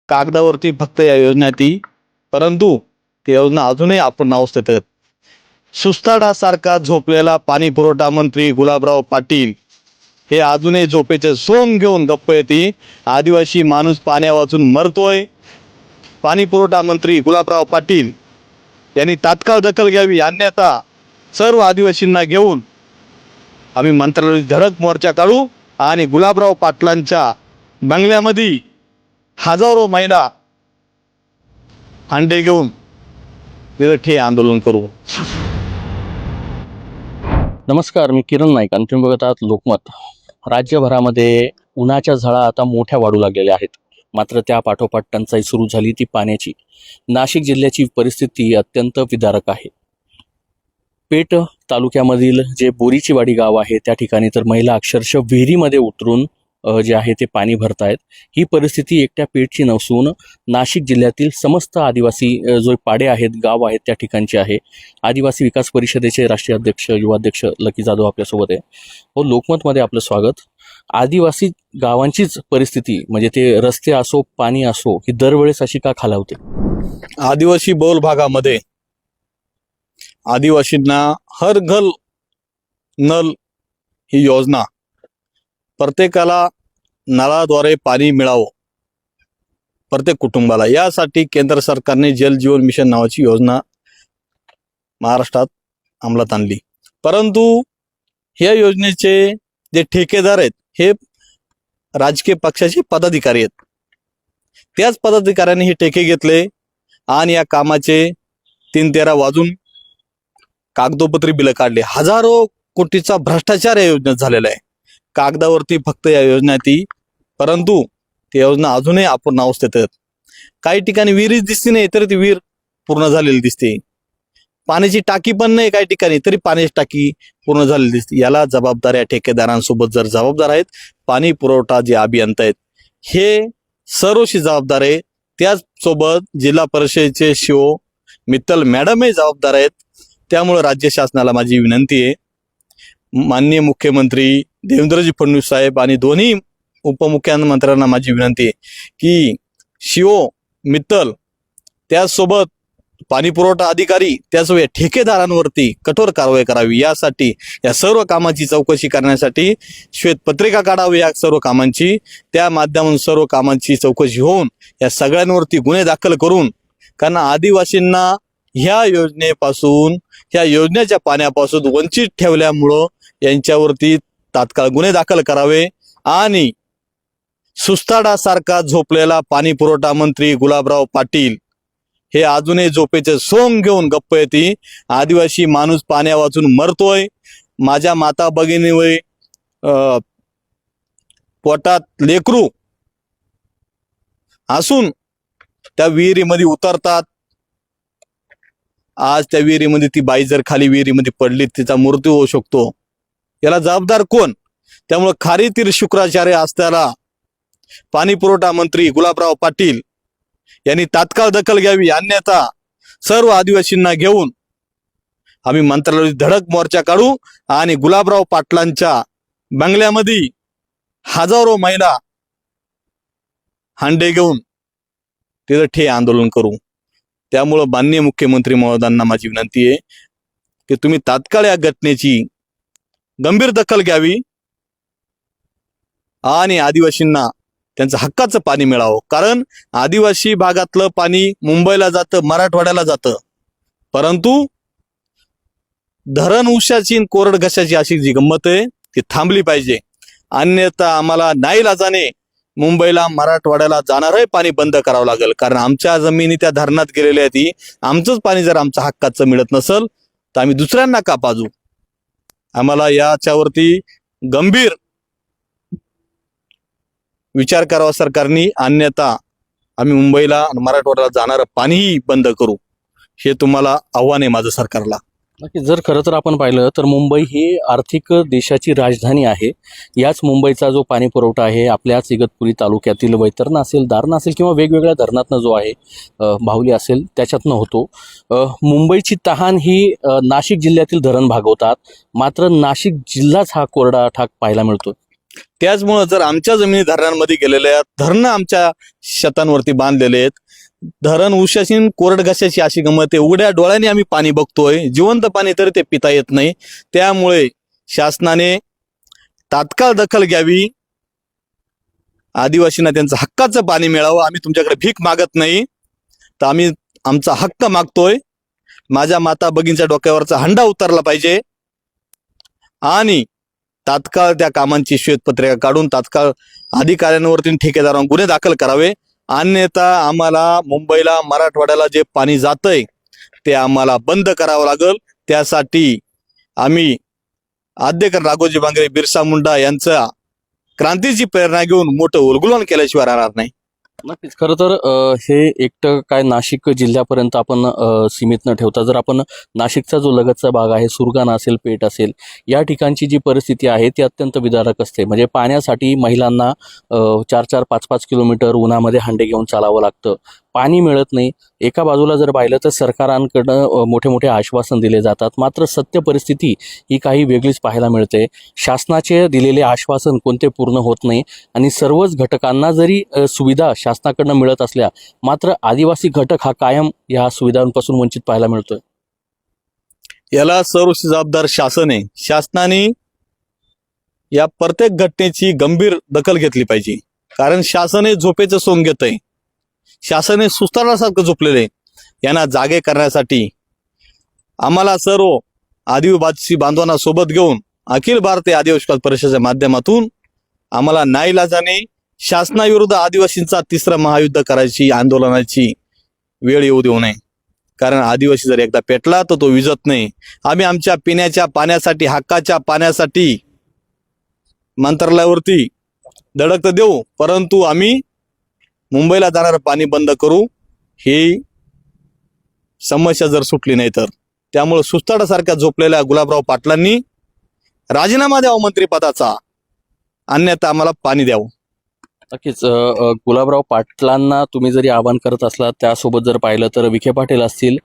कागदावरती फक्त या योजना ती, परंतु ती योजना अजूनही आपण अवस्थेत. सुस्ताडासारखा झोपलेला पाणी पुरवठा मंत्री गुलाबराव पाटील हे अजूनही झोपेचे सोंग घेऊन गप्प येते. आदिवासी माणूस पाण्या वाचून मरतोय. पाणी पुरवठा मंत्री गुलाबराव पाटील यांनी तात्काळ दखल घ्यावी, अन्यथा सर्व आदिवासींना घेऊन आम्ही मंत्रालयात धडक मोर्चा काढू आणि गुलाबराव पाटलांच्या बंगल्यामध्ये हजारो महिला अंडे घेऊन हे आंदोलन करू. नमस्कार, मी किरण नाईक आणि तुम्ही बघत आहात लोकमत. राज्यभरामध्ये उन्हाच्या झळा आता मोठ्या वाढू लागलेल्या आहेत. मात्र त्या पाठोपाठ टंचाई सुरू झाली ती पाण्याची. नाशिक जिल्ह्याची परिस्थिती अत्यंत विदारक आहे. पेठ तालुक्यामधील जे बोरीचीवाडी गाव आहे त्या ठिकाणी तर महिला अक्षरशः विहिरीमध्ये उतरून जे आहे ते पाणी भरतायत. ही परिस्थिती एकट्या पेठची नसून नाशिक जिल्ह्यातील समस्त आदिवासी जो पाडे आहेत, गाव आहेत त्या ठिकाणचे आहे. आदिवासी विकास परिषदेचे राष्ट्रीय अध्यक्ष, युवाध्यक्ष लकी जाधव आपल्यासोबत आहे. हो, लोकमतमध्ये आपलं स्वागत. आदिवासी गावांचीच परिस्थिती म्हणजे ते रस्ते असो, पाणी असो, ही दरवेळेस अशी का खालावते? आदिवासी बहुल भागामध्ये आदिवासींना हर घर नल ही योजना, प्रत्येकाला नळाद्वारे पाणी मिळावं प्रत्येक कुटुंबाला, यासाठी केंद्र सरकारने जल जीवन मिशन नावाची योजना महाराष्ट्रात अंमलात आणली. परंतु या योजनेचे जे ठेकेदार आहेत हे राजकीय पक्षाचे पदाधिकारी आहेत. त्याच पदाधिकाऱ्यांनी हे ठेके घेतले आणि या कामाचे 3-13 वाजून कागदोपत्री बिलं काढले. हजारो कोटीचा भ्रष्टाचार या योजनेत झालेला आहे. कागदावरती फक्त या योजना ती, परंतु ती योजना अजूनही अपूर्ण अवस्थेत आहेत. काही ठिकाणी विहीर दिसते नाही तर ती विहीर पूर्ण झालेली दिसते. पाण्याची टाकी पण नाही काही ठिकाणी, तरी पाण्याची टाकी पूर्ण झालेली दिसते. याला जबाबदार या ठेकेदारांसोबत जर जबाबदार आहेत पाणी पुरवठा जे अभियंता आहेत हे सर्वशी जबाबदार आहे. त्याचसोबत जिल्हा परिषदेचे शिओ मित्तल मॅडम हे जबाबदार आहेत. त्यामुळे राज्य शासनाला माझी विनंती आहे, माननीय मुख्यमंत्री देवेंद्रजी फडणवीस साहेब आणि दोन्ही उपमुख्यमंत्र्यांना माझी विनंती आहे की शिओ मित्तल त्याचसोबत पाणी पुरवठा अधिकारी त्याचवेळी ठेकेदारांवरती कठोर कारवाई करावी. यासाठी या सर्व कामाची चौकशी करण्यासाठी श्वेतपत्रिका काढावी या सर्व कामांची. त्या माध्यमातून सर्व कामांची चौकशी होऊन या सगळ्यांवरती गुन्हे दाखल करून, कारण आदिवासींना ह्या योजनेपासून, ह्या योजनेच्या पाण्यापासून वंचित ठेवल्यामुळं यांच्यावरती तात्काळ गुन्हे दाखल करावे. आणि सुस्ताडासारखा झोपलेला पाणी पुरवठा मंत्री गुलाबराव पाटील हे अजूनही झोपेचे सोंग घेऊन गप्प येते. आदिवासी माणूस पाण्या वाचून मरतोय. माझ्या माता भगिनीवर पोटात लेकरू असून त्या विहिरीमध्ये उतरतात. आज त्या विहिरीमध्ये ती बाई जर खाली विहिरीमध्ये पडली तिचा मृत्यू होऊ शकतो. याला जबाबदार कोण? त्यामुळे खारी तीर शुक्राचार्य असताना पाणी पुरवठा मंत्री गुलाबराव पाटील यांनी तात्काळ दखल घ्यावी, अन्यथा सर्व आदिवासींना घेऊन आम्ही मंत्रालयात धडक मोर्चा काढू आणि गुलाबराव पाटलांच्या बंगल्यामध्ये हजारो महिला हांडे घेऊन तिथं आंदोलन करू. त्यामुळं माननीय मुख्यमंत्री महोदयांना माझी विनंती आहे की तुम्ही तात्काळ या घटनेची गंभीर दखल घ्यावी आणि आदिवासींना त्यांचं हक्काचं पाणी मिळावं. कारण आदिवासी भागातलं पाणी मुंबईला जातं, मराठवाड्याला जातं, परंतु धरण उशाची कोरड घशाची अशी जी गंमत आहे ती थांबली पाहिजे. अन्यथा आम्हाला नाईलाजाने मुंबईला, मराठवाड्याला जाणारही पाणी बंद करावं लागेल. कारण आमच्या जमिनी त्या धरणात गेलेल्या आहेत. आमचंच पाणी जर आमच्या हक्काचं मिळत नसेल तर आम्ही दुसऱ्यांना का पाजू? आम्हाला याच्यावरती गंभीर विचार करावा सरकारने, अन्यथा आम्ही मुंबईला आणि मराठवाड्याला जाणारं पाणीही बंद करू. हे तुम्हाला आव्हान आहे माझं सरकारला. नक्की. जर खरं तर आपण पाहिलं तर मुंबई ही आर्थिक देशाची राजधानी आहे. याच मुंबईचा जो पाणी पुरवठा आहे आपल्याच इगतपुरी तालुक्यातील वैतरणा असेल, दारणा असेल किंवा वेगवेगळ्या धरणातनं जो आहे बाहुली असेल त्याच्यातनं होतो. मुंबईची तहान ही नाशिक जिल्ह्यातील धरण भागवतात, मात्र नाशिक जिल्हाच हा कोरडा ठाक पाहायला मिळतो. त्याचमुळं जर आमच्या जमिनी धरणांमध्ये गेलेल्या आहेत, धरणं आमच्या शेतांवरती बांधलेले आहेत, धरण उशाशीन कोरड घशाची अशी गंमत आहे, उघड्या डोळ्याने आम्ही पाणी बघतोय, जिवंत पाणी तरी ते पिता येत नाही. त्यामुळे शासनाने तात्काळ दखल घ्यावी, आदिवासींना त्यांचं हक्काचं पाणी मिळावं. आम्ही तुमच्याकडे भीक मागत नाही, तर आम्ही आमचा हक्क मागतोय. माझ्या माता भगिनीच्या डोक्यावरचा हंडा उतरला पाहिजे आणि तात्काळ त्या कामांची श्वेतपत्रिका काढून तात्काळ अधिकाऱ्यांवरती ठेकेदारांवर गुन्हे दाखल करावे. अन्यथा आम्हाला मुंबईला मराठवाड्याला जे पाणी जातंय ते आम्हाला बंद करावं लागेल. त्यासाठी आम्ही आद्यकर राघोजी बांगरे बिरसा मुंडा यांचा क्रांतीची प्रेरणा घेऊन मोठं उलगुलन केल्याशिवाय राहणार नाही. नक्कीच. खरं तर हे एकटं काय नाशिक जिल्ह्यापर्यंत आपण सीमित न ठेवता जर आपण नाशिकचा जो लगतचा भाग आहे, सुरगाणा असेल, पेठ असेल, या ठिकाणची जी परिस्थिती आहे ती अत्यंत विदारक असते. म्हणजे पाण्यासाठी महिलांना 4-4, 5-5 किलोमीटर उन्हामध्ये हांडे घेऊन चालावं लागतं. पाणी मिळत नाही. एका बाजूला जर पाहिलं तर सरकारांकडनं मोठे मोठे आश्वासन दिले जातात, मात्र सत्य परिस्थिती ही काही वेगळीच पाहायला मिळते. शासनाचे दिलेले आश्वासन कोणते पूर्ण होत नाही आणि सर्वच घटकांना जरी सुविधा शासनाकडनं मिळत असल्या, मात्र आदिवासी घटक हा कायम या सुविधांपासून वंचित पाहायला मिळतोय. याला सर्व जबाबदार शासन आहे. शासनाने या प्रत्येक घटनेची गंभीर दखल घेतली पाहिजे, कारण शासन हे झोपेचं सोंग घेतंय. शासन हे सुस्तारासारखं झोपलेलं आहे. यांना जागे करण्यासाठी आम्हाला सर्व आदिवासी बांधवांना सोबत घेऊन अखिल भारतीय आदिवासी विकास परिषदेच्या माध्यमातून आम्हाला नाईलाजाने शासनाविरुद्ध आदिवासींचा तिसरं महायुद्ध करायची, आंदोलनाची वेळ येऊ देऊ नये. कारण आदिवासी जर एकदा पेटला तर तो विझत नाही. आम्ही आमच्या पिण्याच्या पाण्यासाठी, हक्काच्या पाण्यासाठी मंत्रालयावरती धडक तर देऊ, परंतु आम्ही मुंबईला जाणारं पाणी बंद करू, ही समस्या जर सुटली नाही तर. त्यामुळे सुस्ताडासारख्या झोपलेल्या गुलाबराव पाटलांनी राजीनामा द्यावा मंत्रिपदाचा, अन्यथा आम्हाला पाणी द्यावं. नक्कीच. गुलाबराव पाटलांना तुम्ही जरी आवाहन करत असलात, त्यासोबत जर पाहिलं तर विखे पाटील असतील,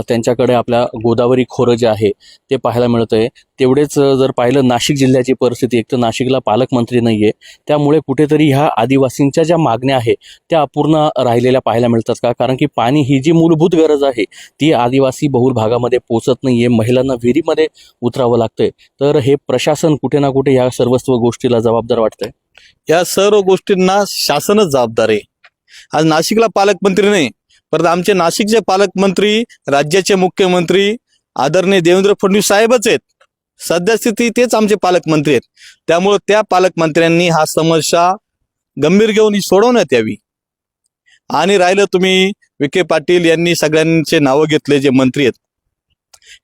त्यांच्याकडे आपल्या गोदावरी खोरं जे आहे ते पाहायला मिळतंय. तेवढेच जर पाहिलं नाशिक जिल्ह्याची परिस्थिती, एक तर नाशिकला पालकमंत्री नाही आहे, त्यामुळे कुठेतरी ह्या आदिवासींच्या ज्या मागण्या आहेत त्या अपूर्ण राहिलेल्या पाहायला मिळतात का? कारण की पाणी ही जी मूलभूत गरज आहे ती आदिवासी बहुल भागामध्ये पोचत नाही आहे, महिलांना विहिरीमध्ये उतरावं लागतंय. तर हे प्रशासन कुठे ना कुठे ह्या सर्वस्व गोष्टीला जबाबदार वाटतंय. या सर्व गोष्टींना शासनच जबाबदार आहे. आज नाशिकला पालकमंत्री नाही, परंतु आमचे नाशिकचे पालकमंत्री, राज्याचे मुख्यमंत्री आदरणीय देवेंद्र फडणवीस साहेबच आहेत. सद्यस्थिती तेच आमचे पालकमंत्री आहेत. त्यामुळे त्या पालकमंत्र्यांनी हा समस्या गंभीर घेऊन ही सोडवण्यात यावी. आणि राहिलं, तुम्ही विखे पाटील यांनी सगळ्यांचे नावं घेतले, जे मंत्री आहेत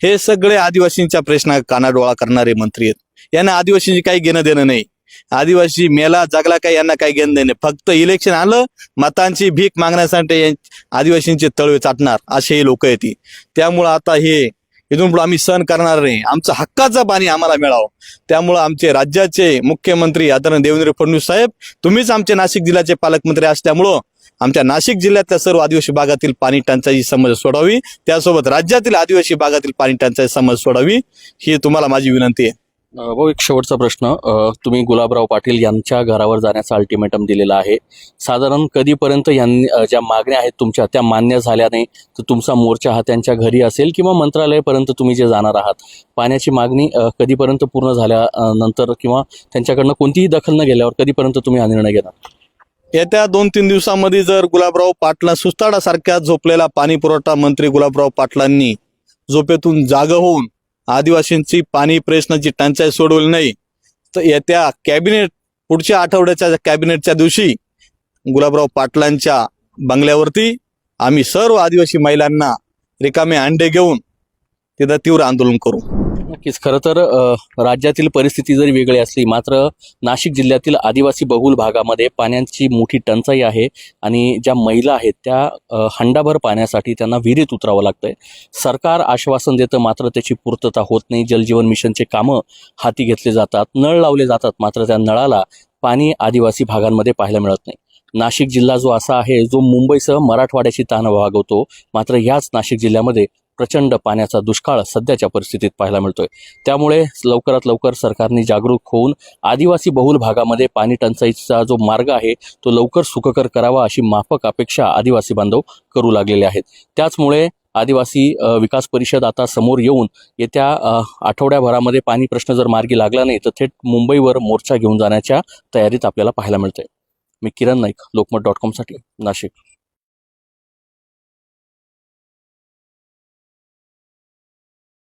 हे सगळे आदिवासींच्या प्रश्न कानाडोळा करणारे मंत्री आहेत. यांना आदिवासींची काही घेणं देणं नाही. आदिवासी मेला जगला काही यांना काही घेणं देणं. फक्त इलेक्शन आलं, मतांची भीक मागण्यासाठी आदिवासींचे तळवे चाटणार असे हे लोक आहेत. त्यामुळं आता हे इथून पुढे आम्ही सहन करणार नाही. आमचं हक्काचं पाणी आम्हाला मिळावं. त्यामुळं आमचे राज्याचे मुख्यमंत्री आदरणीय देवेंद्र फडणवीस साहेब, तुम्हीच आमचे नाशिक जिल्ह्याचे पालकमंत्री असल्यामुळं आमच्या नाशिक जिल्ह्यातल्या सर्व आदिवासी भागातील पाणी टंचाईची समस्या सोडावी, त्यासोबत राज्यातील आदिवासी भागातील पाणी टंचाई समस्या सोडावी, ही तुम्हाला माझी विनंती आहे. भाऊ, एक शेवटचा प्रश्न. तुम्ही गुलाबराव पाटील यांच्या घरावर जाण्याचा अल्टिमेटम दिलेला आहे. साधारण कधीपर्यंत यांनी ज्या मागण्या आहेत तुमच्या त्या मान्य झाल्या नाही तर तुमचा मोर्चा हा त्यांच्या घरी असेल किंवा मंत्रालयापर्यंत तुम्ही जे जाणार आहात, पाण्याची मागणी कधीपर्यंत पूर्ण झाल्यानंतर किंवा त्यांच्याकडनं कोणतीही दखल न गेल्यावर कधीपर्यंत तुम्ही हा निर्णय घेणार? येत्या 2-3 दिवसांमध्ये जर गुलाबराव पाटला सुस्ताडासारख्या झोपलेला पाणी पुरवठा मंत्री गुलाबराव पाटलांनी झोपेतून जागं होऊन आदिवासींची पाणी प्रश्नाची टंचाई सोडवली नाही तर येत्या पुढच्या आठवड्याच्या कॅबिनेटच्या दिवशी गुलाबराव पाटलांच्या बंगल्यावरती आम्ही सर्व आदिवासी महिलांना रिकामे अंडे घेऊन तिथं तीव्र आंदोलन करू. नक्कीच. खरं तर राज्यातील परिस्थिती जरी वेगळी असली, मात्र नाशिक जिल्ह्यातील आदिवासी बहुल भागामध्ये पाण्याची मोठी टंचाई आहे आणि ज्या महिला आहेत त्या हंडाभर पाण्यासाठी त्यांना विहिरीत उतरावं लागतंय. सरकार आश्वासन देतं, मात्र त्याची पूर्तता होत नाही. जलजीवन मिशनचे कामं हाती घेतले जातात, नळ लावले जातात, मात्र त्या नळाला पाणी आदिवासी भागांमध्ये पाहायला मिळत नाही. नाशिक जिल्हा जो असा आहे जो मुंबईसह मराठवाड्याची ताण भागवतो, मात्र याच नाशिक जिल्ह्यामध्ये प्रचंड पाण्याचा दुष्काळ सध्याच्या परिस्थितीत पाहायला मिळतोय. त्यामुळे लवकरात लवकर सरकारने जागरूक होऊन आदिवासी बहुल भागामध्ये पाणी टंचाईचा जो मार्ग आहे तो लवकर सुखकर करावा अशी माफक अपेक्षा आदिवासी बांधव करू लागलेले आहेत. त्याचमुळे आदिवासी विकास परिषद आता समोर येऊन येत्या आठवड्याभरामध्ये पाणी प्रश्न जर मार्गी लागला नाही तर थेट मुंबईवर मोर्चा घेऊन जाण्याच्या तयारीत आपल्याला पाहायला मिळतंय. मी किरण नाईक, लोकमत.com साठी नाशिक.